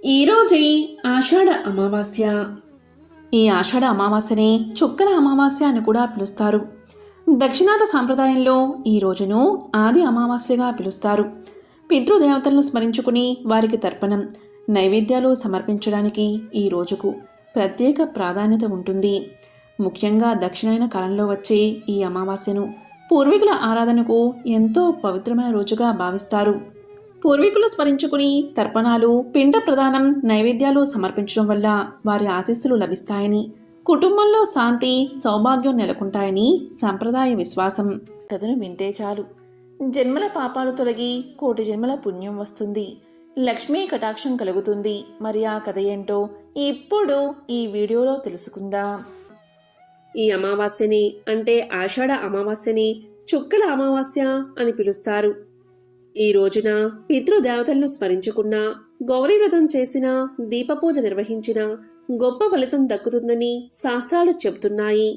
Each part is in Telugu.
ఈరోజు ఆషాఢ అమావాస్య. ఈ ఆషాఢ అమావాస్యని చుక్కల అమావాస్య అని కూడా పిలుస్తారు. దక్షిణాది సాంప్రదాయంలో ఈ రోజును ఆది అమావాస్యగా పిలుస్తారు. పితృదేవతలను స్మరించుకుని వారికి తర్పణం, నైవేద్యాలు సమర్పించడానికి ఈ రోజుకు ప్రత్యేక ప్రాధాన్యత ఉంటుంది. ముఖ్యంగా దక్షిణాయన కాలంలో వచ్చే ఈ అమావాస్యను పూర్వీకుల ఆరాధనకు ఎంతో పవిత్రమైన రోజుగా భావిస్తారు. పూర్వీకులు స్మరించుకుని తర్పణాలు, పిండ ప్రదానం, నైవేద్యాలు సమర్పించడం వల్ల వారి ఆశీస్సులు లభిస్తాయని, కుటుంబంలో శాంతి, సౌభాగ్యం నెలకొంటాయని సంప్రదాయ విశ్వాసం. కథను వింటే చాలు జన్మల పాపాలు తొలగి కోటి జన్మల పుణ్యం వస్తుంది, లక్ష్మీ కటాక్షం కలుగుతుంది. మరి ఆ కథ ఏంటో ఇప్పుడు ఈ వీడియోలో తెలుసుకుందాం. ఈ అమావాస్యని అంటే ఆషాఢ అమావాస్యని చుక్కల అమావాస్య అని పిలుస్తారు. ఈ రోజున పితృదేవతలను స్మరించుకున్న, గౌరీ వ్రతం చేసిన, దీపపూజ నిర్వహించిన గొప్ప ఫలితం దక్కుతుందని శాస్త్రాలు చెబుతున్నాయి.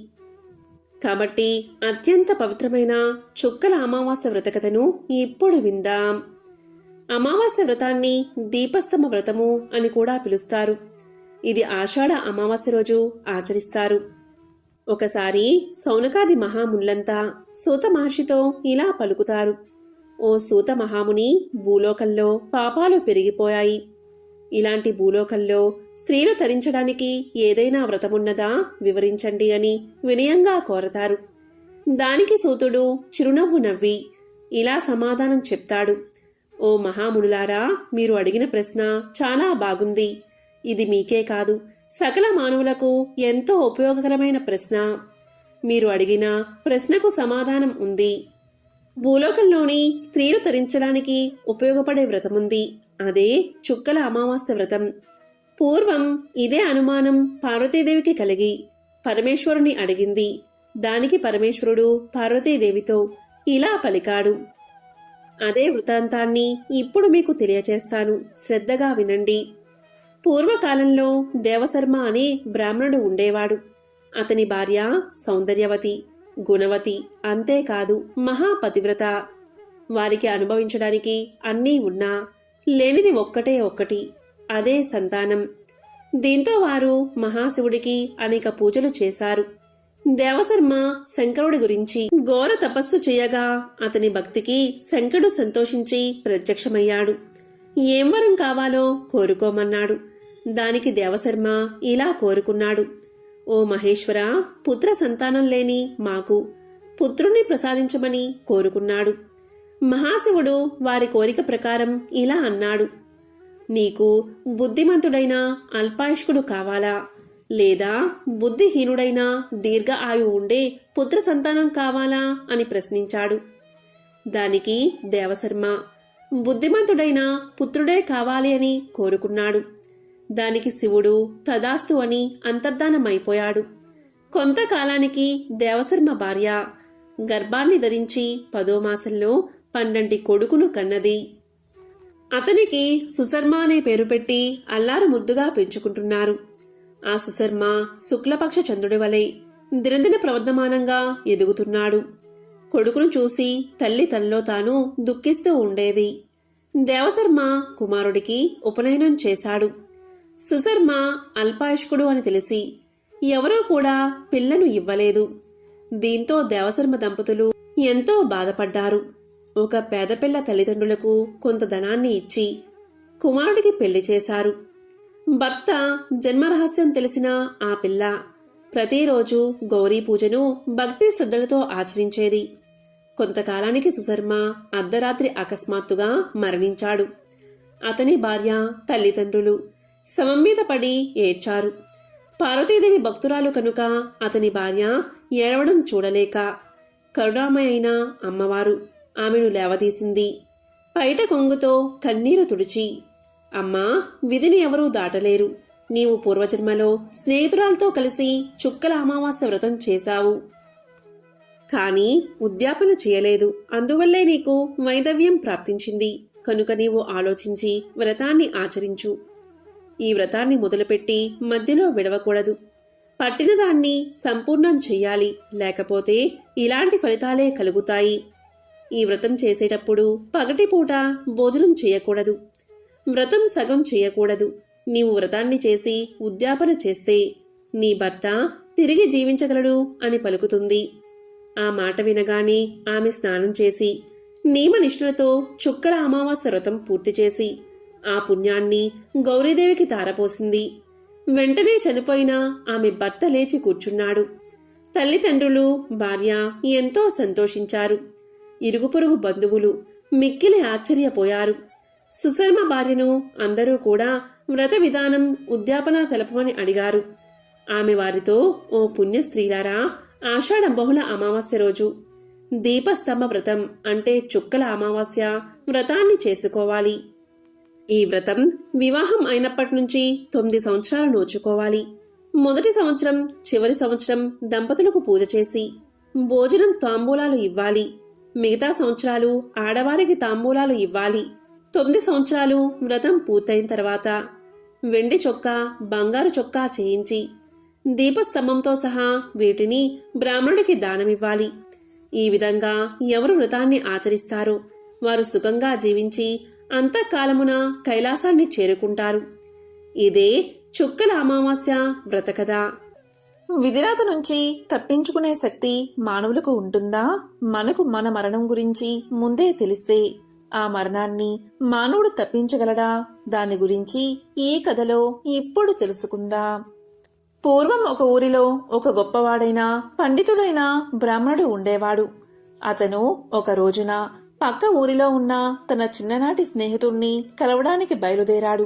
కాబట్టి అత్యంత పవిత్రమైన చుక్కల అమావాస్య వ్రతకథను ఇప్పుడు విందాం. అమావాస్య వ్రతాన్ని దీపస్తమ వ్రతము అని కూడా పిలుస్తారు. ఇది ఆషాఢ అమావాస్య రోజు ఆచరిస్తారు. ఒకసారి సౌనకాది మహామునులంతా సూత మహర్షితో ఇలా పలుకుతారు: ఓ సూత మహాముని, భూలోకంలో పాపాలు పెరిగిపోయాయి. ఇలాంటి భూలోకంలో స్త్రీలు తరించడానికి ఏదైనా వ్రతమున్నదా వివరించండి అని వినయంగా కోరతారు. దానికి సూతుడు చిరునవ్వు నవ్వి ఇలా సమాధానం చెప్తాడు: ఓ మహామునులారా, మీరు అడిగిన ప్రశ్న చాలా బాగుంది. ఇది మీకే కాదు, సకల మానవులకు ఎంతో ఉపయోగకరమైన ప్రశ్న. మీరు అడిగిన ప్రశ్నకు సమాధానం ఉంది. భూలోకంలోని స్త్రీలు తరించడానికి ఉపయోగపడే వ్రతముంది. అదే చుక్కల అమావాస్య వ్రతం. పూర్వం ఇదే అనుమానం పార్వతీదేవికి కలిగి పరమేశ్వరుని అడిగింది. దానికి పరమేశ్వరుడు పార్వతీదేవితో ఇలా పలికాడు: అదే వృత్తాంతాన్ని ఇప్పుడు మీకు తెలియచేస్తాను, శ్రద్ధగా వినండి. పూర్వకాలంలో దేవశర్మ అనే బ్రాహ్మణుడు ఉండేవాడు. అతని భార్య సౌందర్యవతి, గుణవతి, అంతేకాదు మహాపతివ్రత. వారికి అనుభవించడానికి అన్నీ ఉన్నా లేనిది ఒక్కటే ఒక్కటి, అదే సంతానం. దీంతో వారు మహాశివుడికి అనేక పూజలు చేశారు. దేవశర్మ శంకరుడి గురించి ఘోర తపస్సు చేయగా అతని భక్తికి శంకరుడు సంతోషించి ప్రత్యక్షమయ్యాడు. ఏం వరం కావాలో కోరుకోమన్నాడు. దానికి దేవశర్మ ఇలా కోరుకున్నాడు: ఓ మహేశ్వర, పుత్ర సంతానం లేని మాకు పుత్రుణ్ణి ప్రసాదించమని కోరుకున్నాడు. మహాశివుడు వారి కోరిక ప్రకారం ఇలా అన్నాడు: నీకు బుద్ధిమంతుడైన అల్పాయుష్కుడు కావాలా, లేదా బుద్ధిహీనుడైన దీర్ఘ ఆయు ఉండే పుత్ర సంతానం కావాలా అని ప్రశ్నించాడు. దానికి దేవశర్మ బుద్ధిమంతుడైన పుత్రుడే కావాలి అని కోరుకున్నాడు. దానికి శివుడు తదాస్తు అని అంతర్ధానమైపోయాడు. కొంతకాలానికి దేవశర్మ భార్య గర్భాన్ని ధరించి 10వ మాసంలో 12 కొడుకును కన్నది. అతనికి సుశర్మ అనే పేరు పెట్టి అల్లారు ముద్దుగా పెంచుకుంటున్నారు. ఆ సుశర్మ శుక్లపక్ష చంద్రుడి వలె దినదిన ప్రవర్ధమానంగా ఎదుగుతున్నాడు. కొడుకును చూసి తల్లి తనలో తాను దుఃఖిస్తూ ఉండేది. దేవశర్మ కుమారుడికి ఉపనయనం చేశాడు. సుశర్మ అల్పాయుష్కుడు అని తెలిసి ఎవరూ కూడా పిల్లను ఇవ్వలేదు. దీంతో దేవశర్మ దంపతులు ఎంతో బాధపడ్డారు. ఒక పేదపిల్ల తల్లిదండ్రులకు కొంత ధనాన్ని ఇచ్చి కుమారుడికి పెళ్లి చేశారు. భర్త జన్మరహస్యం తెలిసిన ఆ పిల్ల ప్రతిరోజు గౌరీ పూజను భక్తి శ్రద్ధలతో ఆచరించేది. కొంతకాలానికి సుశర్మ అర్ధరాత్రి అకస్మాత్తుగా మరణించాడు. అతని భార్య, తల్లిదండ్రులు శవం మీద పడి ఏడ్చారు. పార్వతీదేవి భక్తురాలు కనుక అతని భార్య ఏడవడం చూడలేక కరుణామయ అయిన అమ్మవారు ఆమెను లేవదీసింది. పైట కొంగుతో కన్నీరు తుడిచి, అమ్మా, విధిని ఎవరూ దాటలేరు. నీవు పూర్వజన్మలో స్నేహితురాలతో కలిసి చుక్కల అమావాస్య వ్రతం చేశావు. కానీ ఉద్యాపన చేయలేదు. అందువల్లే నీకు వైధవ్యం ప్రాప్తించింది. కనుక నీవు ఆలోచించి వ్రతాన్ని ఆచరించు. ఈ వ్రతాన్ని మొదలుపెట్టి మధ్యలో విడవకూడదు. పట్టిన దాన్ని సంపూర్ణం చెయ్యాలి, లేకపోతే ఇలాంటి ఫలితాలే కలుగుతాయి. ఈ వ్రతం చేసేటప్పుడు పగటిపూట భోజనం చేయకూడదు. వ్రతం సగం చేయకూడదు. నీవు వ్రతాన్ని చేసి ఉద్యాపన చేస్తే నీ భర్త తిరిగి జీవించగలడు అని పలుకుతుంది. ఆ మాట వినగానే ఆమె స్నానం చేసి నియమనిష్ఠులతో చుక్కల అమావాస్య వ్రతం పూర్తి చేసి ఆ పుణ్యాన్ని గౌరీదేవికి తారపోసింది. వెంటనే చనిపోయిన ఆమె భర్త లేచి కూర్చున్నాడు. తల్లిదండ్రులు, భార్య ఎంతో సంతోషించారు. ఇరుగు పొరుగు బంధువులు మిక్కిలి ఆశ్చర్యపోయారు. సుశర్మ భార్యను అందరూ కూడా వ్రత విధానం, ఉద్యాపన తెలపమని అడిగారు. ఆమె వారితో, ఓ పుణ్య స్త్రీలారా, ఆషాఢ బహుళ అమావాస్య రోజు దీపస్తంభ వ్రతం అంటే చుక్కల అమావాస్య వ్రతాన్ని చేసుకోవాలి. ఈ వ్రతం వివాహం అయినప్పటి నుంచి 9 సంవత్సరాలు నోచుకోవాలి. మొదటి సంవత్సరం, చివరి సంవత్సరం దంపతులకు పూజ చేసి భోజనం, తాంబూలాలు ఇవ్వాలి. మిగతా సంవత్సరాలు ఆడవారికి తాంబూలాలు ఇవ్వాలి. 9 సంవత్సరాలు వ్రతం పూర్తయిన తర్వాత వెండి చొక్కా, బంగారు చొక్కా చేయించి దీపస్తంభంతో సహా వీటిని బ్రాహ్మణుడికి దానమివ్వాలి. ఈ విధంగా ఎవరు వ్రతాన్ని ఆచరిస్తారో వారు సుఖంగా జీవించి అంతఃకాలమున కైలాసాన్ని చేరుకుంటారు. ఇదే చుక్కల అమావాస్య వ్రతకథ. విధిరాత నుంచి తప్పించుకునే శక్తి మానవులకు ఉంటుందా? మనకు మన మరణం గురించి ముందే తెలిస్తే ఆ మరణాన్ని మానవుడు తప్పించగలడా? దాని గురించి ఈ కథలో ఇప్పుడు తెలుసుకుందాం. పూర్వం ఒక ఊరిలో ఒక గొప్పవాడైన పండితుడైన బ్రాహ్మణుడు ఉండేవాడు. అతను ఒక రోజున పక్క ఊరిలో ఉన్న తన చిన్ననాటి స్నేహితుణ్ణి కలవడానికి బయలుదేరాడు.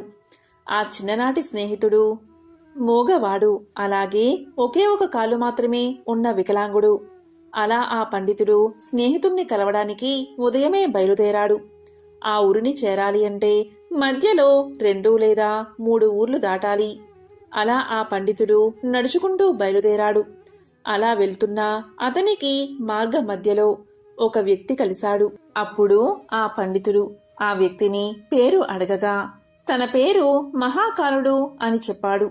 ఆ చిన్ననాటి స్నేహితుడు మూగవాడు, అలాగే ఒకే ఒక కాలు మాత్రమే ఉన్న వికలాంగుడు. అలా ఆ పండితుడు స్నేహితుణ్ణి కలవడానికి ఉదయమే బయలుదేరాడు. ఆ ఊరిని చేరాలి అంటే మధ్యలో 2 లేదా 3 ఊర్లు దాటాలి. అలా ఆ పండితుడు నడుచుకుంటూ బయలుదేరాడు. అలా వెళ్తున్నా అతనికి మార్గ మధ్యలో ఒక వ్యక్తి కలిశాడు. అప్పుడు ఆ పండితుడు ఆ వ్యక్తిని పేరు అడగగా తన పేరు మహాకాలుడు అని చెప్పాడు.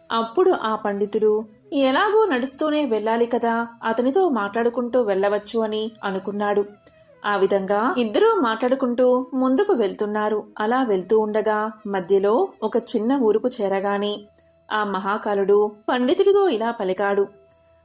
అప్పుడు ఆ పండితుడు ఎలాగో నడుస్తూనే వెళ్ళాలి కదా, అతనితో మాట్లాడుకుంటూ వెళ్ళవచ్చు అని అనుకున్నాడు. ఆ విధంగా ఇద్దరూ మాట్లాడుకుంటూ ముందుకు వెళ్తున్నారు. అలా వెళ్తూ ఉండగా మధ్యలో ఒక చిన్న ఊరుకు చేరగానే ఆ మహాకాలుడు పండితుడితో ఇలా పలికాడు.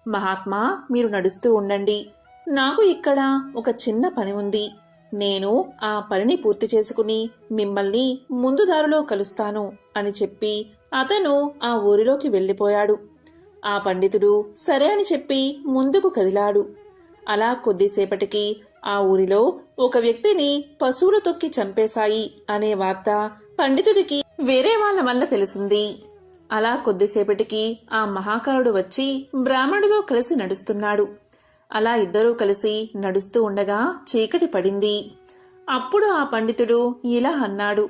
మహాత్మా, మీరు నడుస్తూ ఉండండి. నాకు ఇక్కడ ఒక చిన్న పని ఉంది. నేను ఆ పనిని పూర్తి చేసుకుని మిమ్మల్ని ముందు దారిలో కలుస్తాను అని చెప్పి అతను ఆ ఊరిలోకి వెళ్ళిపోయాడు. ఆ పండితుడు సరే అని చెప్పి ముందుకు కదిలాడు. అలా కొద్దిసేపటికి ఆ ఊరిలో ఒక వ్యక్తిని పశువులు తొక్కి చంపేశాయి అనే వార్త పండితుడికి వేరే వాళ్ళ వల్ల తెలిసింది. అలా కొద్దిసేపటికి ఆ మహాకాలుడు వచ్చి బ్రాహ్మణుడితో కలిసి నడుస్తున్నాడు. అలా ఇద్దరూ కలిసి నడుస్తూ ఉండగా చీకటి పడింది. అప్పుడు ఆ పండితుడు ఇలా అన్నాడు,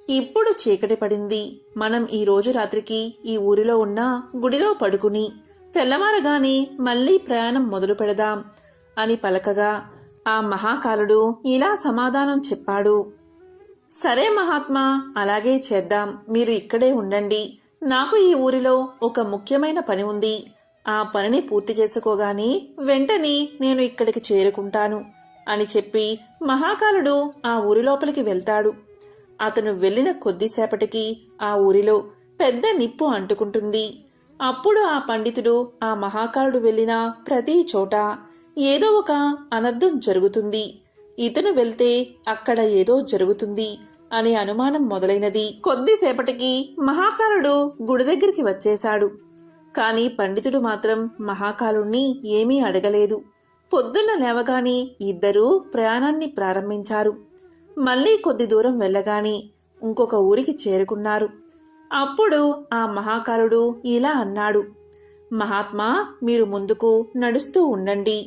ఇప్పుడు చీకటి పడింది. మనం ఈ రోజు రాత్రికి ఈ ఊరిలో ఉన్న గుడిలో పడుకుని తెల్లవారగానే మళ్లీ ప్రయాణం మొదలు పెడదాం అని పలకగా ఆ మహాకాలుడు ఇలా సమాధానం చెప్పాడు. సరే మహాత్మా, అలాగే చేద్దాం. మీరు ఇక్కడే ఉండండి. నాకు ఈ ఊరిలో ఒక ముఖ్యమైన పని ఉంది. ఆ పనిని పూర్తి చేసుకోగానే వెంటనే నేను ఇక్కడికి చేరుకుంటాను అని చెప్పి మహాకాలుడు ఆ ఊరి లోపలికి వెళ్తాడు. అతను వెళ్లిన కొద్దిసేపటికి ఆ ఊరిలో పెద్ద నిప్పు అంటుకుంటుంది. అప్పుడు ఆ పండితుడు ఆ మహాకాలుడు వెళ్లిన ప్రతి చోట ఏదో ఒక అనర్థం జరుగుతుంది. ఇతను వెళ్తే అక్కడ ఏదో జరుగుతుంది అనే అనుమానం మొదలైనది. కొద్దిసేపటికి మహాకాలుడు గుడి దగ్గరికి వచ్చేశాడు. కాని పండితుడు మాత్రం మహాకాలుణ్ణి ఏమీ అడగలేదు. పొద్దున్న లేవగానే ఇద్దరూ ప్రయాణాన్ని ప్రారంభించారు. మళ్లీ కొద్ది దూరం వెళ్ళగానే ఇంకొక ఊరికి చేరుకున్నారు. అప్పుడు ఆ మహాకాలుడు ఇలా అన్నాడు, మహాత్మా, మీరు ముందుకు నడుస్తూ ఉండండి.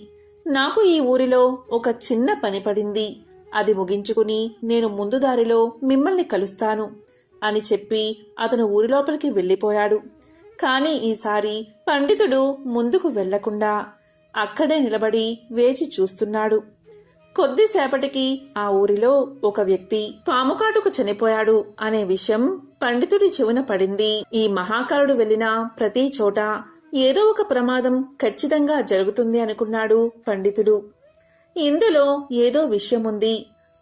నాకు ఈ ఊరిలో ఒక చిన్న పని పడింది. అది ముగించుకుని నేను ముందు దారిలో మిమ్మల్ని కలుస్తాను అని చెప్పి అతను ఊరి లోపలికి వెళ్ళిపోయాడు. కాని ఈసారి పండితుడు ముందుకు వెళ్లకుండా అక్కడే నిలబడి వేచి చూస్తున్నాడు. కొద్దిసేపటికి ఆ ఊరిలో ఒక వ్యక్తి పాముకాటుకు చనిపోయాడు అనే విషయం పండితుడి చెవున పడింది. ఈ మహాకాలుడు వెళ్లిన ప్రతి చోట ఏదో ఒక ప్రమాదం ఖచ్చితంగా జరుగుతుంది అనుకున్నాడు పండితుడు. ఇందులో ఏదో విషయముంది.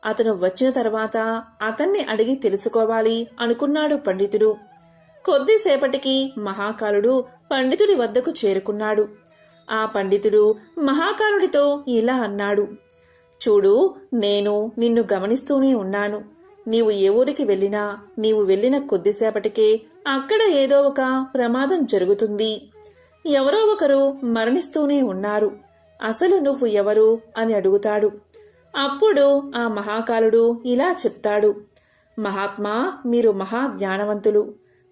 అతను వచ్చిన తర్వాత అతన్ని అడిగి తెలుసుకోవాలి అనుకున్నాడు పండితుడు. కొద్దిసేపటికి మహాకాలుడు పండితుడి వద్దకు చేరుకున్నాడు. ఆ పండితుడు మహాకాలుడితో ఇలా అన్నాడు, చూడు, నేను నిన్ను గమనిస్తూనే ఉన్నాను. నీవు ఏ ఊరికి వెళ్ళినా నీవు వెళ్ళిన కొద్దిసేపటికే అక్కడ ఏదో ఒక ప్రమాదం జరుగుతుంది. ఎవరో ఒకరు మరణిస్తూనే ఉన్నారు. అసలు నువ్వు ఎవరు అని అడుగుతాడు. అప్పుడు ఆ మహాకాలుడు ఇలా చెప్తాడు, మహాత్మా, మీరు మహా జ్ఞానవంతులు.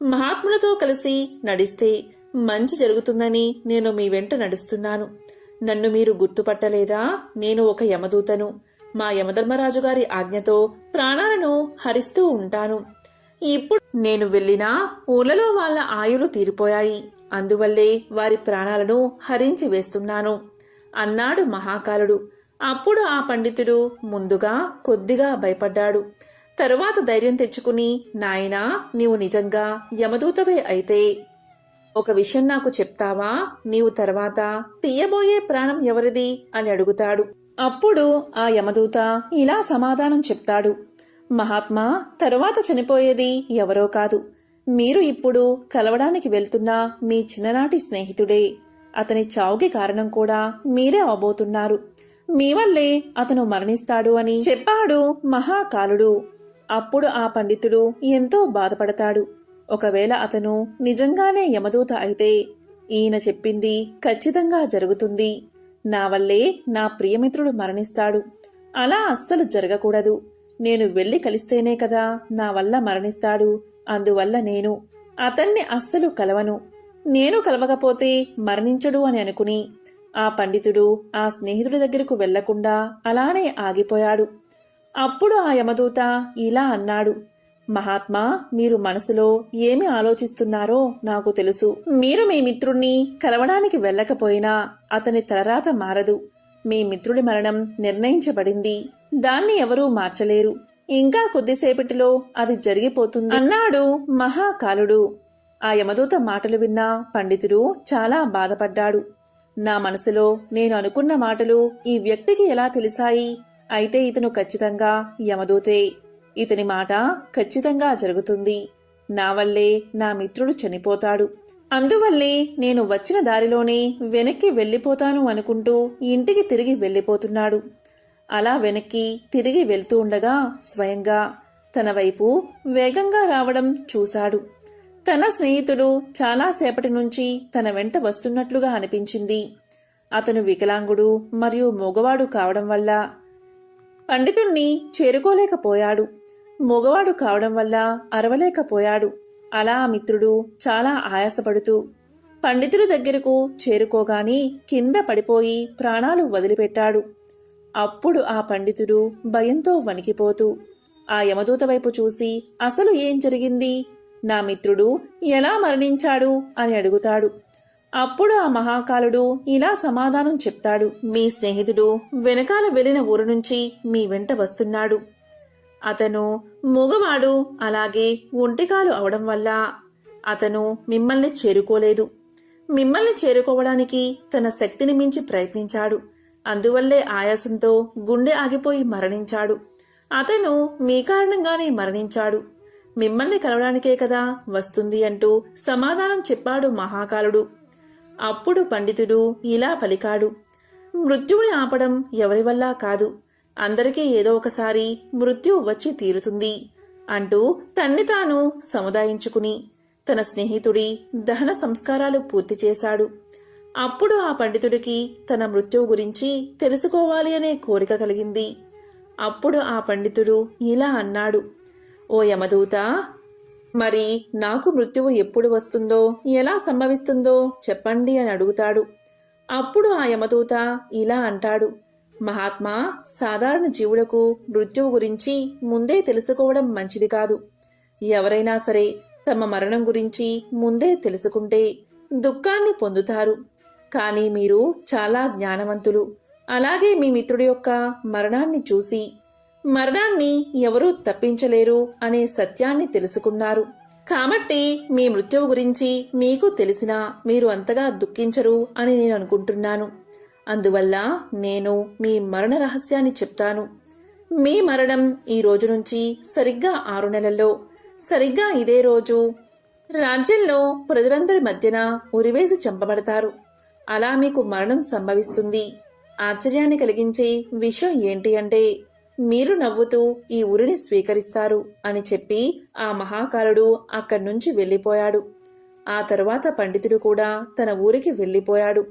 మహాత్ములతో కలిసి నడిస్తే మంచి జరుగుతుందని నేను మీ వెంట నడుస్తున్నాను. నన్ను మీరు గుర్తుపట్టలేదా? నేను ఒక యమదూతను. మా యమధర్మరాజు గారి ఆజ్ఞతో ప్రాణాలను హరిస్తూ ఉంటాను. ఇప్పుడు నేను వెళ్ళినా ఊళ్ళలో వాళ్ళ ఆయులు తీరిపోయాయి. అందువల్లే వారి ప్రాణాలను హరించి వేస్తున్నాను అన్నాడు మహాకాలుడు. అప్పుడు ఆ పండితుడు ముందుగా కొద్దిగా భయపడ్డాడు. తరువాత ధైర్యం తెచ్చుకుని, నాయనా, నీవు నిజంగా యమదూతవే అయితే ఒక విషయం నాకు చెప్తావా? నీవు తర్వాత తీయబోయే ప్రాణం ఎవరిది అని అడుగుతాడు. అప్పుడు ఆ యమదూత ఇలా సమాధానం చెప్తాడు, మహాత్మా, తరువాత చనిపోయేది ఎవరో కాదు, మీరు ఇప్పుడు కలవడానికి వెళ్తున్న మీ చిన్ననాటి స్నేహితుడే. అతని చావుకి కారణం కూడా మీరే అవబోతున్నారు. మీ వల్లే అతను మరణిస్తాడు అని చెప్పాడు మహాకాలుడు. అప్పుడు ఆ పండితుడు ఎంతో బాధపడతాడు. ఒకవేళ అతను నిజంగానే యమదూత అయితే ఈయన చెప్పింది ఖచ్చితంగా జరుగుతుంది. నా వల్లే నా ప్రియమిత్రుడు మరణిస్తాడు. అలా అస్సలు జరగకూడదు. నేను వెళ్లి కలిస్తేనే కదా నా వల్ల మరణిస్తాడు. అందువల్ల నేను అతన్ని అస్సలు కలవను. నేను కలవకపోతే మరణించడు అని అనుకుని ఆ పండితుడు ఆ స్నేహితుడి దగ్గరకు వెళ్లకుండా అలానే ఆగిపోయాడు. అప్పుడు ఆ యమదూత ఇలా అన్నాడు, మహాత్మా, మీరు మనసులో ఏమి ఆలోచిస్తున్నారో నాకు తెలుసు. మీరు మీ మిత్రుణ్ణి కలవడానికి వెళ్ళకపోయినా అతని తలరాత మారదు. మీ మిత్రుడి మరణం నిర్ణయించబడింది. దాన్ని ఎవరూ మార్చలేరు. ఇంకా కొద్దిసేపటిలో అది జరిగిపోతుంది అన్నాడు మహాకాలుడు. ఆ యమదూత మాటలు విన్న పండితుడు చాలా బాధపడ్డాడు. నా మనసులో నేను అనుకున్న మాటలు ఈ వ్యక్తికి ఎలా తెలిసాయి? అయితే ఇతను ఖచ్చితంగా యమదూతే. ఇతని మాట ఖచ్చితంగా జరుగుతుంది. నా వల్లే నా మిత్రుడు చనిపోతాడు. అందువల్లే నేను వచ్చిన దారిలోనే వెనక్కి వెళ్ళిపోతాను అనుకుంటూ ఇంటికి తిరిగి వెళ్ళిపోతున్నాడు. అలా వెనక్కి తిరిగి వెళ్తూ ఉండగా స్వయంగా తన వైపు వేగంగా రావడం చూశాడు. తన స్నేహితుడు చాలాసేపటి నుంచి తన వెంట వస్తున్నట్లుగా అనిపించింది. అతను వికలాంగుడు మరియు మగవాడు కావడం వల్ల పండితుణ్ణి చేరుకోలేకపోయాడు. మగవాడు కావడం వల్ల అరవలేకపోయాడు. అలా ఆ మిత్రుడు చాలా ఆయాసపడుతూ పండితుడి దగ్గరకు చేరుకోగాని కింద పడిపోయి ప్రాణాలు వదిలిపెట్టాడు. అప్పుడు ఆ పండితుడు భయంతో వణికిపోతూ ఆ యమదూత వైపు చూసి అసలు ఏం జరిగింది, నా మిత్రుడు ఎలా మరణించాడు అని అడుగుతాడు. అప్పుడు ఆ మహాకాలుడు ఇలా సమాధానం చెప్తాడు, మీ స్నేహితుడు వెనకాల వెళ్లిన ఊరు నుంచి మీ వెంట వస్తున్నాడు. అతను మూగవాడు, అలాగే ఒంటికాలు అవడం వల్ల అతను మిమ్మల్ని చేరుకోలేదు. మిమ్మల్ని చేరుకోవడానికి తన శక్తిని మించి ప్రయత్నించాడు. అందువల్లే ఆయాసంతో గుండె ఆగిపోయి మరణించాడు. అతను మీ కారణంగానే మరణించాడు. మిమ్మల్ని కలవడానికే కదా వస్తుంది అంటూ సమాధానం చెప్పాడు మహాకాలుడు. అప్పుడు పండితుడు ఇలా పలికాడు, మృత్యువుని ఆపడం ఎవరి వల్ల కాదు. అందరికీ ఏదో ఒకసారి మృత్యు వచ్చి తీరుతుంది అంటూ తన్ని తాను సముదాయించుకుని తన స్నేహితుడి దహన సంస్కారాలు పూర్తి చేశాడు. అప్పుడు ఆ పండితుడికి తన మృత్యువు గురించి తెలుసుకోవాలి అనే కోరిక కలిగింది. అప్పుడు ఆ పండితుడు ఇలా అన్నాడు, ఓ యమదూత, మరి నాకు మృత్యువు ఎప్పుడు వస్తుందో, ఎలా సంభవిస్తుందో చెప్పండి అని అడుగుతాడు. అప్పుడు ఆ యమదూత ఇలా అంటాడు, మహాత్మా, సాధారణ జీవులకు మృత్యువు గురించి ముందే తెలుసుకోవడం మంచిది కాదు. ఎవరైనా సరే తమ మరణం గురించి ముందే తెలుసుకుంటే దుఃఖాన్ని పొందుతారు. కానీ మీరు చాలా జ్ఞానవంతులు. అలాగే మీ మిత్రుడి యొక్క మరణాన్ని చూసి మరణాన్ని ఎవరూ తప్పించలేరు అనే సత్యాన్ని తెలుసుకున్నారు. కాబట్టి మీ మృత్యువు గురించి మీకు తెలిసినా మీరు అంతగా దుఃఖించరు అని నేను అనుకుంటున్నాను. అందువల్ల నేను మీ మరణ రహస్యాన్ని చెప్తాను. మీ మరణం ఈ రోజు నుంచి సరిగ్గా 6 నెలల్లో సరిగ్గా ఇదే రోజు రాజ్యంలో ప్రజలందరి మధ్యన ఉరివేసి చంపబడతారు. అలా మీకు మరణం సంభవిస్తుంది. ఆశ్చర్యాన్ని కలిగించే విషయం ఏంటి అంటే మీరు నవ్వుతూ ఈ ఉరిని స్వీకరిస్తారు అని చెప్పి ఆ మహాకాలుడు అక్కడి నుంచి వెళ్ళిపోయాడు. ఆ తరువాత పండితుడు కూడా తన ఊరికి వెళ్ళిపోయాడు.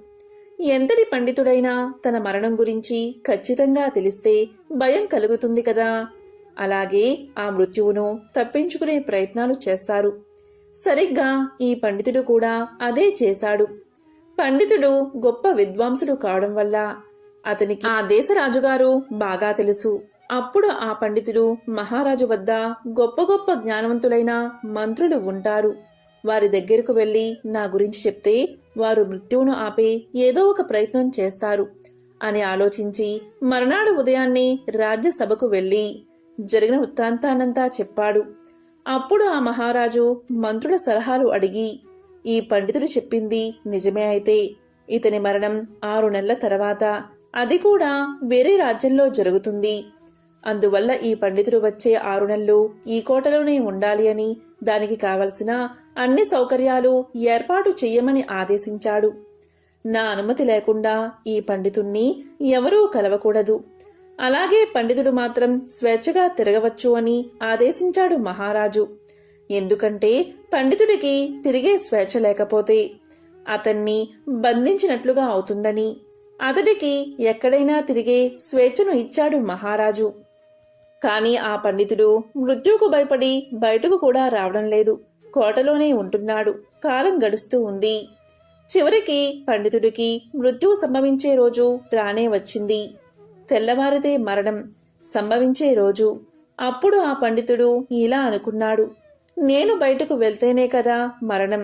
ఎంతటి పండితుడైనా తన మరణం గురించి ఖచ్చితంగా తెలిస్తే భయం కలుగుతుంది కదా. అలాగే ఆ మృత్యువును తప్పించుకునే ప్రయత్నాలు చేస్తారు. సరిగ్గా ఈ పండితుడు కూడా అదే చేశాడు. పండితుడు గొప్ప విద్వాంసుడు కావడం వల్ల అతనికి ఆ దేశ రాజుగారు బాగా తెలుసు. అప్పుడు ఆ పండితుడు మహారాజు వద్ద గొప్ప గొప్ప జ్ఞానవంతులైన మంత్రులు ఉంటారు. వారి దగ్గరకు వెళ్లి నా గురించి చెప్తే వారు మృత్యువును ఆపే ఏదో ఒక ప్రయత్నం చేస్తారు అని ఆలోచించి మర్నాడు ఉదయాన్నే రాజ్యసభకు వెళ్లి జరిగిన వృత్తాంతానంతా చెప్పాడు. అప్పుడు ఆ మహారాజు మంత్రుల సలహాలు అడిగి ఈ పండితుడు చెప్పింది నిజమే అయితే ఇతని మరణం 6 నెలల తర్వాత, అది కూడా వేరే రాజ్యంలో జరుగుతుంది. అందువల్ల ఈ పండితుడు వచ్చే 6 నెలలు ఈ కోటలోనే ఉండాలి అని, దానికి కావలసిన అన్ని సౌకర్యాలు ఏర్పాటు చెయ్యమని ఆదేశించాడు. నా అనుమతి లేకుండా ఈ పండితుణ్ణి ఎవరూ కలవకూడదు. అలాగే పండితుడు మాత్రం స్వేచ్ఛగా తిరగవచ్చు అని ఆదేశించాడు మహారాజు. ఎందుకంటే పండితుడికి తిరిగే స్వేచ్ఛ లేకపోతే అతన్ని బంధించినట్లుగా అవుతుందని అతడికి ఎక్కడైనా తిరిగే స్వేచ్ఛను ఇచ్చాడు మహారాజు. కాని ఆ పండితుడు మృత్యువుకు భయపడి బయటకు కూడా రావడం లేదు. కోటలోనే ఉంటున్నాడు. కాలం గడుస్తూ ఉంది. చివరికి పండితుడికి మృత్యువు సంభవించే రోజు రానే వచ్చింది. తెల్లవారితే మరణం సంభవించే రోజు. అప్పుడు ఆ పండితుడు ఇలా అనుకున్నాడు, నేను బయటకు వెళ్తేనే కదా మరణం.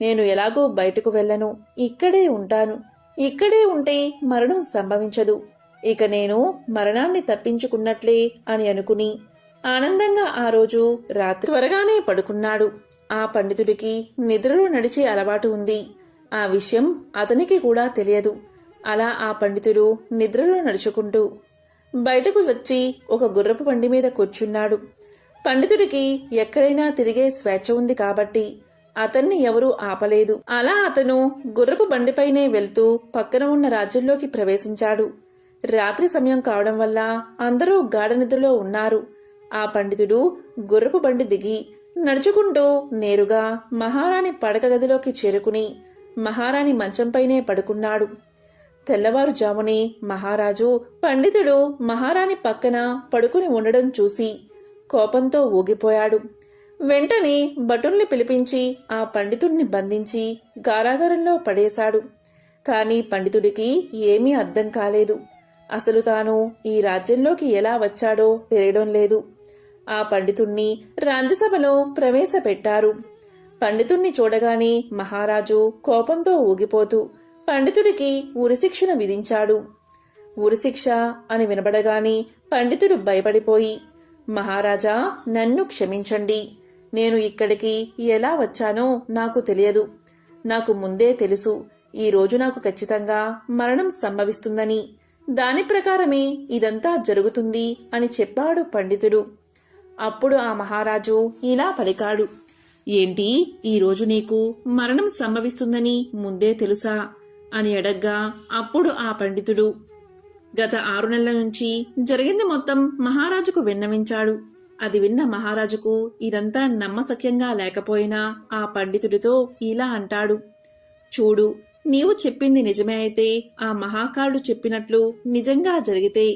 నేను ఎలాగో బయటకు వెళ్ళను, ఇక్కడే ఉంటాను. ఇక్కడే ఉంటే మరణం సంభవించదు. ఇక నేను మరణాన్ని తప్పించుకున్నట్లే అని అనుకుని ఆనందంగా ఆ రోజు రాత్రి త్వరగానే పడుకున్నాడు. ఆ పండితుడికి నిద్రలో నడిచే అలవాటు ఉంది. ఆ విషయం అతనికి కూడా తెలియదు. అలా ఆ పండితుడు నిద్రలో నడుచుకుంటూ బయటకు వచ్చి ఒక గుర్రపు బండి మీద కూర్చున్నాడు. పండితుడికి ఎక్కడైనా తిరిగే స్వేచ్ఛ ఉంది కాబట్టి అతన్ని ఎవరూ ఆపలేదు. అలా అతను గుర్రపు బండిపైనే వెళ్తూ పక్కన ఉన్న రాజ్యంలోకి ప్రవేశించాడు. రాత్రి సమయం కావడం వల్ల అందరూ గాఢ నిద్రలో ఉన్నారు. ఆ పండితుడు గుర్రపు బండి దిగి నడుచుకుంటూ నేరుగా మహారాణి పడక గదిలోకి చేరుకుని మహారాణి మంచంపైనే పడుకున్నాడు. తెల్లవారుజామునే మహారాజు పండితుడు మహారాణి పక్కన పడుకుని ఉండడం చూసి కోపంతో ఊగిపోయాడు. వెంటనే భటుల్ని పిలిపించి ఆ పండితుడిని బంధించి కారాగారంలో పడేశాడు. కాని పండితుడికి ఏమీ అర్థం కాలేదు. అసలు తాను ఈ రాజ్యంలోకి ఎలా వచ్చాడో తెలియడం లేదు. ఆ పండితుణ్ణి రాజ్యసభలో ప్రవేశపెట్టారు. పండితుణ్ణి చూడగానే మహారాజు కోపంతో ఊగిపోతూ పండితుడికి ఉరిశిక్షను విధించాడు. ఉరిశిక్ష అని వినబడగానే పండితుడు భయపడిపోయి, మహారాజా, నన్ను క్షమించండి. నేను ఇక్కడికి ఎలా వచ్చానో నాకు తెలియదు. నాకు ముందే తెలుసు ఈ రోజు నాకు ఖచ్చితంగా మరణం సంభవిస్తుందని. దాని ప్రకారమే ఇదంతా జరుగుతుంది అని చెప్పాడు పండితుడు. అప్పుడు ఆ మహారాజు ఇలా పలికాడు, ఏంటి, ఈరోజు నీకు మరణం సంభవిస్తుందని ముందే తెలుసా అని అడగ్గా అప్పుడు ఆ పండితుడు గత 6 నెలల నుంచి జరిగింది మొత్తం మహారాజుకు విన్నవించాడు. అది విన్న మహారాజుకు ఇదంతా నమ్మశక్యంగా లేకపోయినా ఆ పండితుడితో ఇలా అంటాడు, చూడు, నీవు చెప్పింది నిజమే అయితే, ఆ మహాకాలుడు చెప్పినట్లు నిజంగా జరిగితే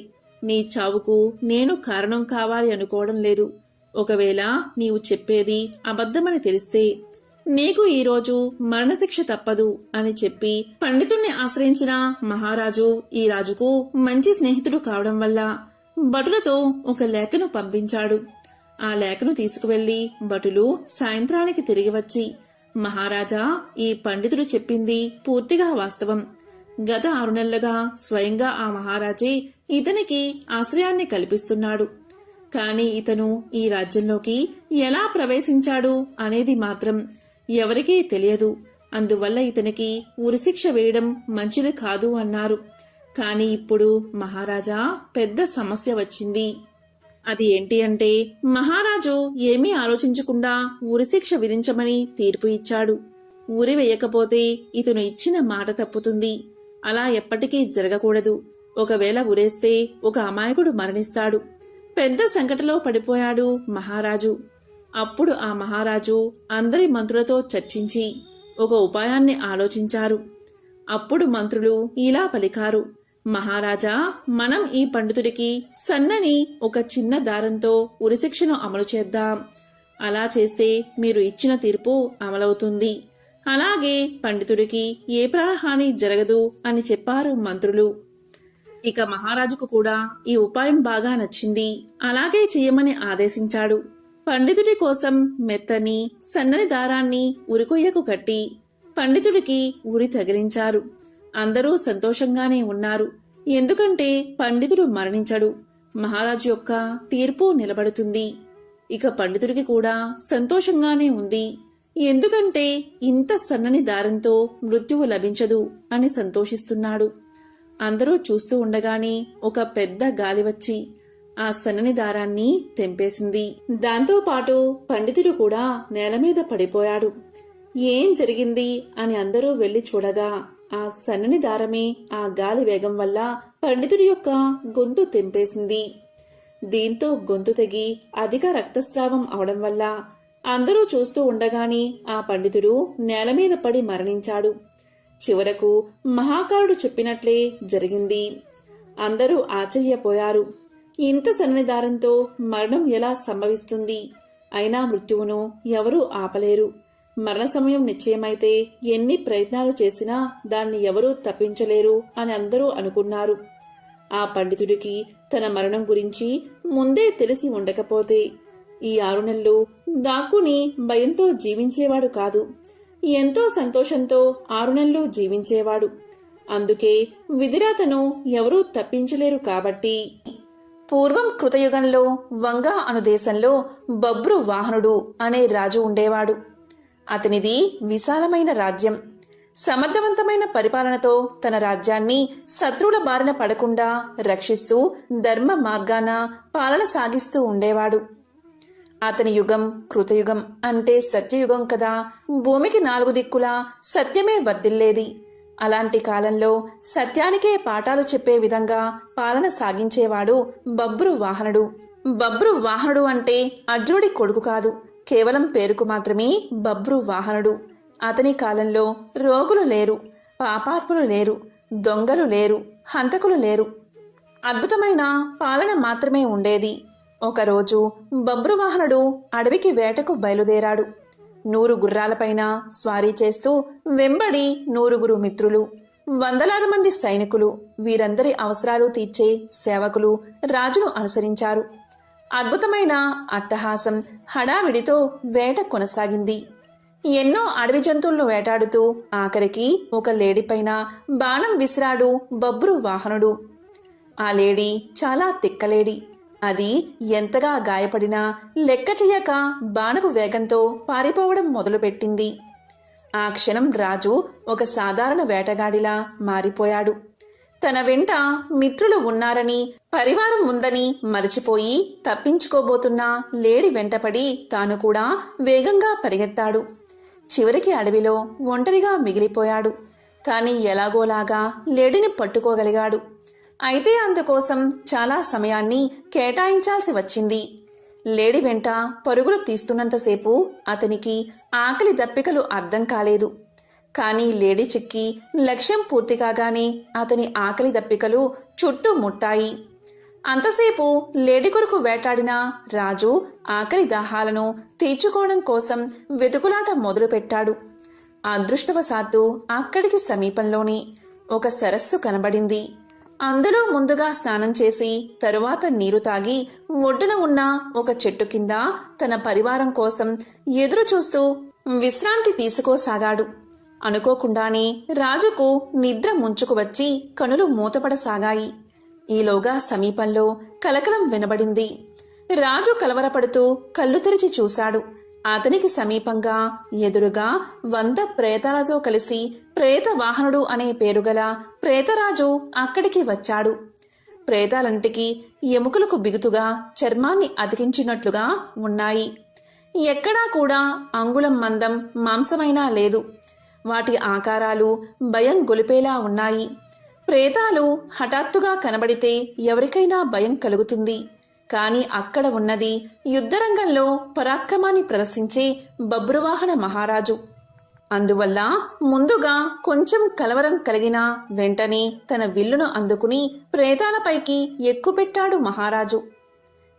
నీ చావుకు నేను కారణం కావాలి అనుకోవడం లేదు. ఒకవేళ నీవు చెప్పేది అబద్ధమని తెలిస్తే నీకు ఈరోజు మరణశిక్ష తప్పదు అని చెప్పి పండితుణ్ణి ఆశ్రయించిన మహారాజు ఈ రాజుకు మంచి స్నేహితుడు కావడం వల్ల భటులతో ఒక లేఖను పంపించాడు. ఆ లేఖను తీసుకువెళ్లి భటులు సాయంత్రానికి తిరిగి వచ్చి, మహారాజా, ఈ పండితుడు చెప్పింది పూర్తిగా వాస్తవం. గత 6 నెలలుగా స్వయంగా ఆ మహారాజే ఇతనికి ఆశ్రయాన్ని కల్పిస్తున్నాడు. కాని ఇతను ఈ రాజ్యంలోకి ఎలా ప్రవేశించాడు అనేది మాత్రం ఎవరికీ తెలియదు. అందువల్ల ఇతనికి ఉరిశిక్ష వేయడం మంచిది కాదు అన్నారు. కాని ఇప్పుడు మహారాజా, పెద్ద సమస్య వచ్చింది. అది ఏంటి అంటే మహారాజు ఏమీ ఆలోచించకుండా ఉరిశిక్ష విధించమని తీర్పు ఇచ్చాడు. ఉరి వేయకపోతే ఇతను ఇచ్చిన మాట తప్పుతుంది. అలా ఎప్పటికీ జరగకూడదు. ఒకవేళ ఉరేస్తే ఒక అమాయకుడు మరణిస్తాడు. పెద్ద సంకటలో పడిపోయాడు మహారాజు. అప్పుడు ఆ మహారాజు అందరి మంత్రులతో చర్చించి ఒక ఉపాయాన్ని ఆలోచించారు. అప్పుడు మంత్రులు ఇలా పలికారు, మహారాజా, మనం ఈ పండితుడికి సన్నని ఒక చిన్న దారంతో ఉరిశిక్షను అమలు చేద్దాం. అలా చేస్తే మీరు ఇచ్చిన తీర్పు అమలవుతుంది. అలాగే పండితుడికి ఏ ప్రాణహాని జరగదు అని చెప్పారు మంత్రులు. ఇక మహారాజుకు కూడా ఈ ఉపాయం బాగా నచ్చింది. అలాగే చెయ్యమని ఆదేశించాడు. పండితుడి కోసం మెత్తని సన్నని దారాన్ని ఉరికొయ్యకు కట్టి పండితుడికి ఉరి తగిలించారు. అందరూ సంతోషంగానే ఉన్నారు. ఎందుకంటే పండితుడు మరణించడు. మహారాజు యొక్క తీర్పు నిలబడుతుంది. ఇక పండితుడికి కూడా సంతోషంగానే ఉంది. ఎందుకంటే ఇంత సన్నని దారంతో మృత్యువు లభించదు అని సంతోషిస్తున్నాడు. అందరూ చూస్తూ ఉండగానే ఒక పెద్ద గాలి వచ్చి ఆ సన్నని దారాన్ని తెంపేసింది. దాంతో పాటు పండితుడు కూడా నేల మీద పడిపోయాడు. ఏం జరిగింది అని అందరూ వెళ్లి చూడగా ఆ సన్నని దారమే ఆ గాలి వేగం వల్ల పండితుడి యొక్క గొంతు తెంపేసింది. దీంతో గొంతు తెగి అధిక రక్తస్రావం అవడం వల్ల అందరూ చూస్తూ ఉండగానే ఆ పండితుడు నేల మీద పడి మరణించాడు. చివరకు మహాకాలుడు చెప్పినట్లే జరిగింది. అందరూ ఆశ్చర్యపోయారు. ఇంత సన్నని దారంతో మరణం ఎలా సంభవిస్తుంది? అయినా మృత్యువును ఎవరూ ఆపలేరు. మరణ సమయం నిశ్చయమైతే ఎన్ని ప్రయత్నాలు చేసినా దాన్ని ఎవరూ తప్పించలేరు అని అందరూ అనుకున్నారు. ఆ పండితుడికి తన మరణం గురించి ముందే తెలిసి ఉండకపోతే ఈ 6 నెలలు దాక్కుని భయంతో జీవించేవాడు కాదు. ఎంతో సంతోషంతో 6 నెలలు జీవించేవాడు. అందుకే విధిరాతను ఎవరూ తప్పించలేరు కాబట్టి. పూర్వం కృతయుగంలో వంగా అను దేశంలో బబ్రు వాహనుడు అనే రాజు ఉండేవాడు. అతనిది విశాలమైన రాజ్యం. సమర్థవంతమైన పరిపాలనతో తన రాజ్యాన్ని శత్రువుల బారిన పడకుండా రక్షిస్తూ ధర్మ మార్గాన పాలన సాగిస్తూ ఉండేవాడు. అతని యుగం కృతయుగం అంటే సత్యయుగం కదా. భూమికి 4 దిక్కులా సత్యమే వర్ధిల్లేది. అలాంటి కాలంలో సత్యానికే పాఠాలు చెప్పే విధంగా పాలన సాగించేవాడు బబ్రు వాహనుడు. బబ్రు వాహనుడు అంటే అర్జునుడి కొడుకు కాదు, కేవలం పేరుకు మాత్రమే బబ్రు వాహనుడు. అతని కాలంలో రోగులు లేరు, పాపాత్ములు లేరు, దొంగలు లేరు, హంతకులు లేరు. అద్భుతమైన పాలన మాత్రమే ఉండేది. ఒకరోజు బబ్రువాహనుడు అడవికి వేటకు బయలుదేరాడు. 100 గుర్రాలపైన స్వారీ చేస్తూ వెంబడి 100 మిత్రులు, వందలాది మంది సైనికులు, వీరందరి అవసరాలు తీర్చే సేవకులు రాజును అనుసరించారు. అద్భుతమైన అట్టహాసం హడావిడితో వేట కొనసాగింది. ఎన్నో అడవి జంతువులను వేటాడుతూ ఆఖరికి ఒక లేడీపైన బాణం విసిరాడు బబ్రు వాహనుడు. ఆ లేడీ చాలా తిక్కలేడి. అది ఎంతగా గాయపడినా లెక్క చెయ్యక బాణపు వేగంతో పారిపోవడం మొదలుపెట్టింది. ఆ క్షణం రాజు ఒక సాధారణ వేటగాడిలా మారిపోయాడు. తన వెంట మిత్రులు ఉన్నారని, పరివారం ఉందని మరచిపోయి తప్పించుకోబోతున్న లేడి వెంటపడి తాను కూడా వేగంగా పరిగెత్తాడు. చివరికి అడవిలో ఒంటరిగా మిగిలిపోయాడు. కాని ఎలాగోలాగా లేడిని పట్టుకోగలిగాడు. అయితే అందుకోసం చాలా సమయాన్ని కేటాయించాల్సి వచ్చింది. లేడి వెంట పరుగులు తీస్తున్నంతసేపు అతనికి ఆకలి దప్పికలు అర్థం కాలేదు. కానీ లేడి చిక్కి లక్ష్యం పూర్తి కాగానే అతని ఆకలి దప్పికలు చుట్టూ ముట్టాయి. అంతసేపు లేడి కొరకు వేటాడిన రాజు ఆకలి దాహాలను తీర్చుకోవడం కోసం వెతుకులాట మొదలుపెట్టాడు. అదృష్టవశాత్తు అక్కడికి సమీపంలోనే ఒక సరస్సు కనబడింది. అందులో ముందుగా స్నానం చేసి తరువాత నీరు తాగి ఒడ్డున ఉన్న ఒక చెట్టు కింద తన పరివారం కోసం ఎదురు చూస్తూ విశ్రాంతి తీసుకోసాగాడు. అనుకోకుండానే రాజుకు నిద్ర ముంచుకు వచ్చి కనులు మూతపడసాగాయి. ఈలోగా సమీపంలో కలకలం వినబడింది. రాజు కలవరపడుతూ కళ్ళు తెరిచి చూశాడు. అతనికి సమీపంగా ఎదురుగా 100 ప్రేతాలతో కలిసి ప్రేత వాహనుడు అనే పేరుగల ప్రేతరాజు అక్కడికి వచ్చాడు. ప్రేతాలంటికి ఎముకలకు బిగుతుగా చర్మాన్ని అతికించినట్లుగా ఉన్నాయి. ఎక్కడా కూడా అంగుళం మందం మాంసమైనా లేదు. వాటి ఆకారాలు భయం గొలిపేలా ఉన్నాయి. ప్రేతాలు హఠాత్తుగా కనబడితే ఎవరికైనా భయం కలుగుతుంది. కాని అక్కడ ఉన్నది యుద్ధరంగంలో పరాక్రమాన్ని ప్రదర్శించే బబ్రువాహన మహారాజు. అందువల్ల ముందుగా కొంచెం కలవరం కలిగిన వెంటనే తన విల్లును అందుకుని ప్రేతాలపైకి ఎక్కుపెట్టాడు మహారాజు.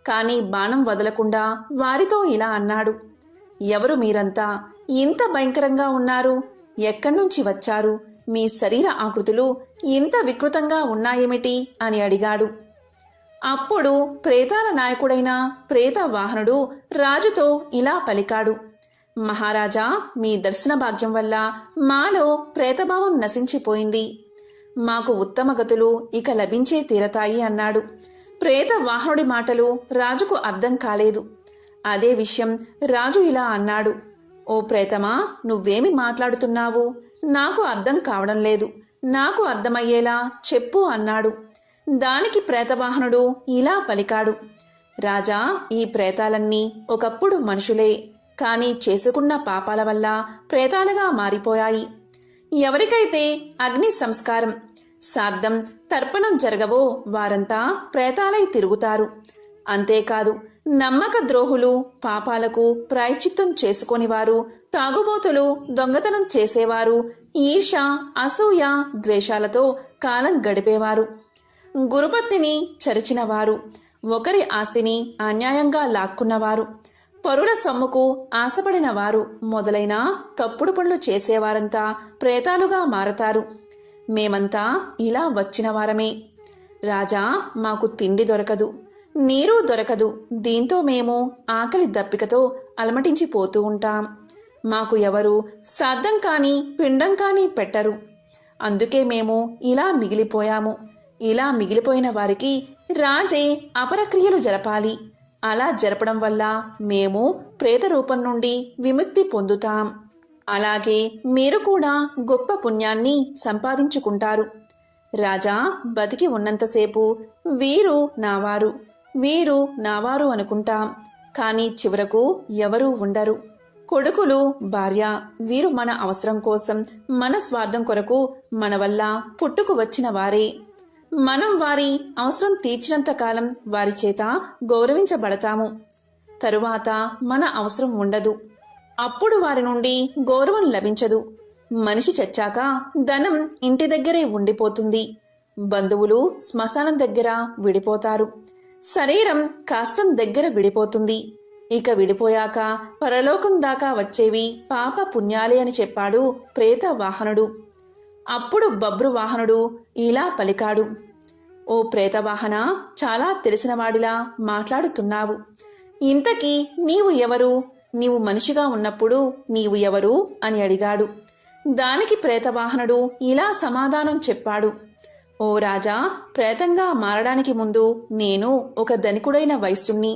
కాని బాణం వదలకుండా వారితో ఇలా అన్నాడు, ఎవరు మీరంతా? ఇంత భయంకరంగా ఉన్నారు? ఎక్కడ్నుంచి వచ్చారు? మీ శరీర ఆకృతులు ఇంత వికృతంగా ఉన్నాయేమిటి అని అడిగాడు. అప్పుడు ప్రేతాల నాయకుడైన ప్రేత వాహనుడు రాజుతో ఇలా పలికాడు, మహారాజా, మీ దర్శన భాగ్యం వల్ల మాలో ప్రేతభావం నశించిపోయింది. మాకు ఉత్తమ గతులు ఇక లభించే తీరతాయి అన్నాడు. ప్రేత వాహనుడి మాటలు రాజుకు అర్థం కాలేదు. అదే విషయం రాజు ఇలా అన్నాడు, ఓ ప్రేతమా, నువ్వేమి మాట్లాడుతున్నావు? నాకు అర్థం కావడం లేదు. నాకు అర్థమయ్యేలా చెప్పు అన్నాడు. దానికి ప్రేతవాహనుడు ఇలా పలికాడు, రాజా, ఈ ప్రేతాలన్నీ ఒకప్పుడు మనుషులే, కాని చేసుకున్న పాపాల వల్ల ప్రేతాలుగా మారిపోయాయి. ఎవరికైతే అగ్ని సంస్కారం, శ్రాద్ధం, తర్పణం జరగవో వారంతా ప్రేతాలై తిరుగుతారు. అంతేకాదు, నమ్మక ద్రోహులు, పాపాలకు ప్రాయశ్చిత్తం చేసుకొనివారు, తాగుబోతులు, దొంగతనం చేసేవారు, ఈర్ష, అసూయ, ద్వేషాలతో కాలం గడిపేవారు, గురుపత్నిని చరిచినవారు, ఒకరి ఆస్తిని అన్యాయంగా లాక్కున్నవారు, పరుల సొమ్ముకు ఆశపడిన వారు మొదలైన తప్పుడు పనులు చేసేవారంతా ప్రేతాలుగా మారతారు. మేమంతా ఇలా వచ్చిన వారమే. రాజా, మాకు తిండి దొరకదు, నీరు దొరకదు. దీంతో మేము ఆకలి దప్పికతో అలమటించిపోతూ ఉంటాం. మాకు ఎవరు శ్రాద్ధం కాని పిండం కాని పెట్టరు. అందుకే మేము ఇలా మిగిలిపోయాము. ఇలా మిగిలిపోయిన వారికి రాజే అపరక్రియలు జరపాలి. అలా జరపడం వల్ల మేము ప్రేత రూపం నుండి విముక్తి పొందుతాం. అలాగే మీరు కూడా గొప్ప పుణ్యాన్ని సంపాదించుకుంటారు. రాజా, బతికి ఉన్నంతసేపు వీరు నావారు, వీరు నావారు అనుకుంటాం. కానీ చివరకు ఎవరూ ఉండరు. కొడుకులు, భార్య, వీరు మన అవసరం కోసం, మన స్వార్థం కొరకు మన వల్ల పుట్టుకు వచ్చిన వారే. మనం వారి అవసరం తీర్చినంత కాలం వారి చేత గౌరవించబడతాము. తరువాత మన అవసరం ఉండదు. అప్పుడు వారి నుండి గౌరవం లభించదు. మనిషి చచ్చాక ధనం ఇంటి దగ్గరే ఉండిపోతుంది. బంధువులు శ్మశానం దగ్గర విడిపోతారు. శరీరం కాష్టం దగ్గర విడిపోతుంది. ఇక విడిపోయాక పరలోకం దాకా వచ్చేవి పాప పుణ్యాలే అని చెప్పాడు ప్రేత వాహనుడు. అప్పుడు బబ్రు వాహనుడు ఇలా పలికాడు, ఓ ప్రేతవాహన, చాలా తెలిసినవాడిలా మాట్లాడుతున్నావు. ఇంతకీ నీవు ఎవరు? నీవు మనిషిగా ఉన్నప్పుడు నీవు ఎవరు అని అడిగాడు. దానికి ప్రేతవాహనుడు ఇలా సమాధానం చెప్పాడు, ఓ రాజా, ప్రేతంగా మారడానికి ముందు నేను ఒక ధనికుడైన వైశ్యుణ్ణి.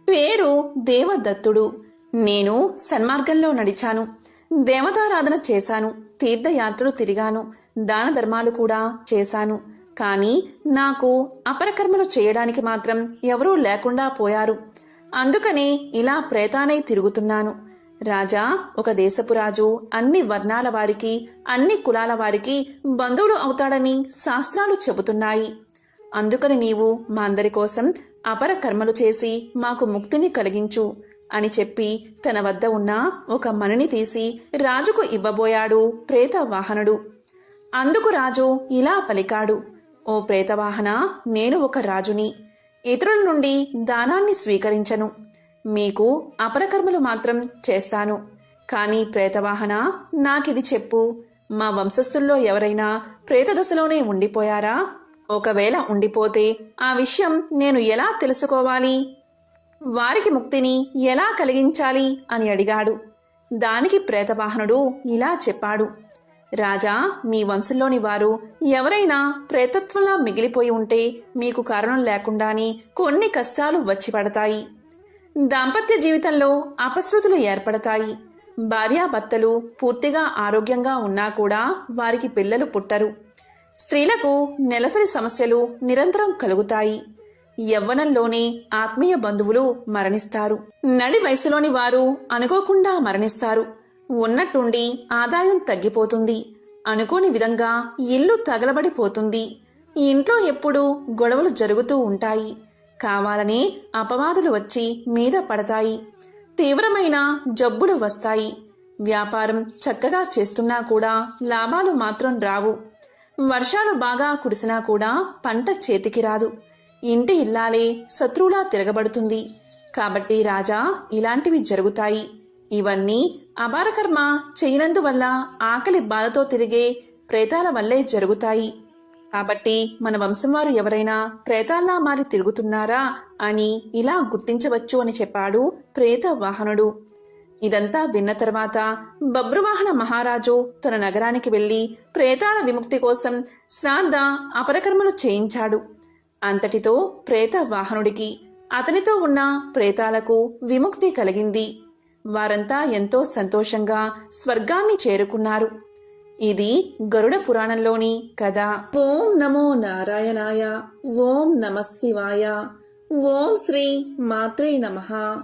పేరు దేవదత్తుడు. నేను సన్మార్గంలో నడిచాను, దేవతారాధన చేశాను, తీర్థయాత్రలు తిరిగాను, దాన ధర్మాలు కూడా చేశాను. కానీ నాకు అపరకర్మలు చేయడానికి మాత్రం ఎవరూ లేకుండా పోయారు. అందుకనే ఇలా ప్రేతానై తిరుగుతున్నాను. రాజా, ఒక దేశపు రాజు అన్ని వర్ణాల వారికి, అన్ని కులాల వారికి బంధువులు అవుతాడని శాస్త్రాలు చెబుతున్నాయి. అందుకని నీవు మా అందరి కోసం అపర కర్మలు చేసి మాకు ముక్తిని కలిగించు అని చెప్పి తన వద్ద ఉన్న ఒక మణిని తీసి రాజుకు ఇవ్వబోయాడు ప్రేతవాహనుడు. అందుకు రాజు ఇలా పలికాడు, ఓ ప్రేతవాహన, నేను ఒక రాజుని. ఇతరుల నుండి దానాన్ని స్వీకరించను. మీకు అపరకర్మలు మాత్రం చేస్తాను. కానీ ప్రేతవాహన, నాకిది చెప్పు, మా వంశస్థుల్లో ఎవరైనా ప్రేతదశలోనే ఉండిపోయారా? ఒకవేళ ఉండిపోతే ఆ విషయం నేను ఎలా తెలుసుకోవాలి? వారికి ముక్తిని ఎలా కలిగించాలి అని అడిగాడు. దానికి ప్రేతవాహనుడు ఇలా చెప్పాడు, రాజా, మీ వంశంలోని వారు ఎవరైనా ప్రేతత్వంలా మిగిలిపోయి ఉంటే మీకు కారణం లేకుండానే కొన్ని కష్టాలు వచ్చి పడతాయి. దాంపత్య జీవితంలో అపశృతులు ఏర్పడతాయి. భార్యాభర్తలు పూర్తిగా ఆరోగ్యంగా ఉన్నా కూడా వారికి పిల్లలు పుట్టరు. స్త్రీలకు నెలసరి సమస్యలు నిరంతరం కలుగుతాయి. యవ్వనంలోనే ఆత్మీయ బంధువులు మరణిస్తారు. నడి వయసులోని వారు అనుకోకుండా మరణిస్తారు. ఉన్నట్టుండి ఆదాయం తగ్గిపోతుంది. అనుకోని విధంగా ఇల్లు తగలబడిపోతుంది. ఇంట్లో ఎప్పుడూ గొడవలు జరుగుతూ ఉంటాయి. కావాలనే అపవాదులు వచ్చి మీద పడతాయి. తీవ్రమైన జబ్బులు వస్తాయి. వ్యాపారం చక్కగా చేస్తున్నా కూడా లాభాలు మాత్రం రావు. వర్షాలు బాగా కురిసినా కూడా పంట చేతికి రాదు. ఇంటి ఇల్లాలే శత్రువులా తిరగబడుతుంది. కాబట్టి రాజా, ఇలాంటివి జరుగుతాయి. ఇవన్నీ అపారకర్మ చేయనందువల్ల ఆకలి బాధతో తిరిగే ప్రేతాల వల్లే జరుగుతాయి. కాబట్టి మన వంశం వారు ఎవరైనా ప్రేతాల్లా మారి తిరుగుతున్నారా అని ఇలా గుర్తించవచ్చు అని చెప్పాడు ప్రేత వాహనుడు. ఇదంతా విన్న తర్వాత బబ్రువాహన మహారాజు తన నగరానికి వెళ్లి ప్రేతాల విముక్తి కోసం శ్రాద్ధ అపరకర్మలు చేయించాడు. అంతటితో ప్రేత వాహనుడికి, అతనితో ఉన్న ప్రేతాలకు విముక్తి కలిగింది. వారంతా ఎంతో సంతోషంగా స్వర్గాన్ని చేరుకున్నారు. ఇది గరుడ పురాణంలోని కథ. ఓం నమో నారాయణాయ. ఓం నమః శివాయ. ఓం శ్రీ మాత్రే నమః.